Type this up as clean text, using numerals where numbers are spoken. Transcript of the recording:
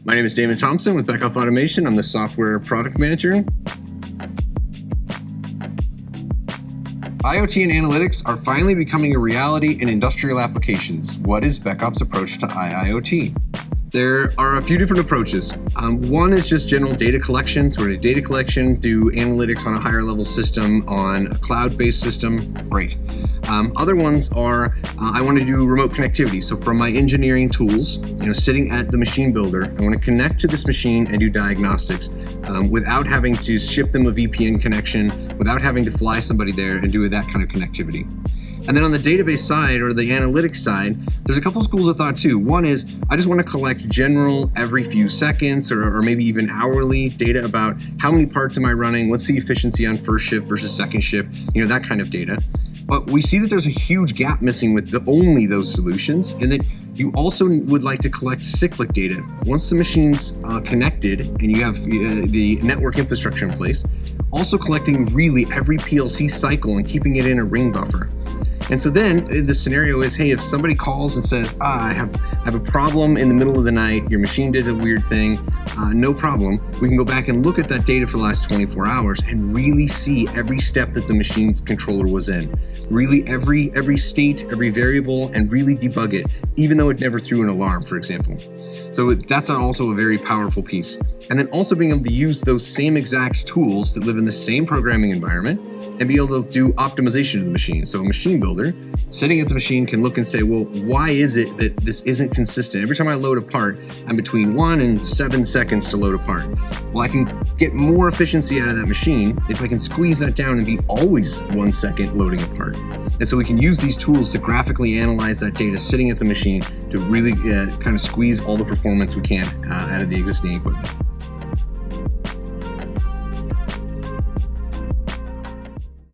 My name is Damon Thompson with Beckhoff Automation. I'm the software product manager. IoT and analytics are finally becoming a reality in industrial applications. What is Beckhoff's approach to IIoT? There are a few different approaches. One is just general data collection, sort of data collection, do analytics on a higher level system, on a cloud-based system, great. Other ones are, I want to do remote connectivity. So from my engineering tools, sitting at the machine builder, I want to connect to this machine and do diagnostics without having to ship them a VPN connection, without having to fly somebody there and do that kind of connectivity. And then on the database side or the analytics side, there's a couple schools of thought too. One is I just want to collect general every few seconds or maybe even hourly data about how many parts am I running, what's the efficiency on first shift versus second shift, that kind of data. But we see that there's a huge gap missing with only those solutions, and that you also would like to collect cyclic data. Once the machine's connected and you have the network infrastructure in place, also collecting really every PLC cycle and keeping it in a ring buffer. And so then the scenario is, hey, if somebody calls and says, I have a problem in the middle of the night, your machine did a weird thing, no problem. We can go back and look at that data for the last 24 hours and really see every step that the machine's controller was in. Really every state, every variable, and really debug it, even though it never threw an alarm, for example. So that's also a very powerful piece. And then also being able to use those same exact tools that live in the same programming environment and be able to do optimization of the machine. So a machine builder sitting at the machine can look and say, well, why is it that this isn't consistent? Every time I load a part, I'm between 1 and 7 seconds to load a part. Well, I can get more efficiency out of that machine if I can squeeze that down and be always 1 second loading a part. And so we can use these tools to graphically analyze that data sitting at the machine to really kind of squeeze all the performance we can out of the existing equipment.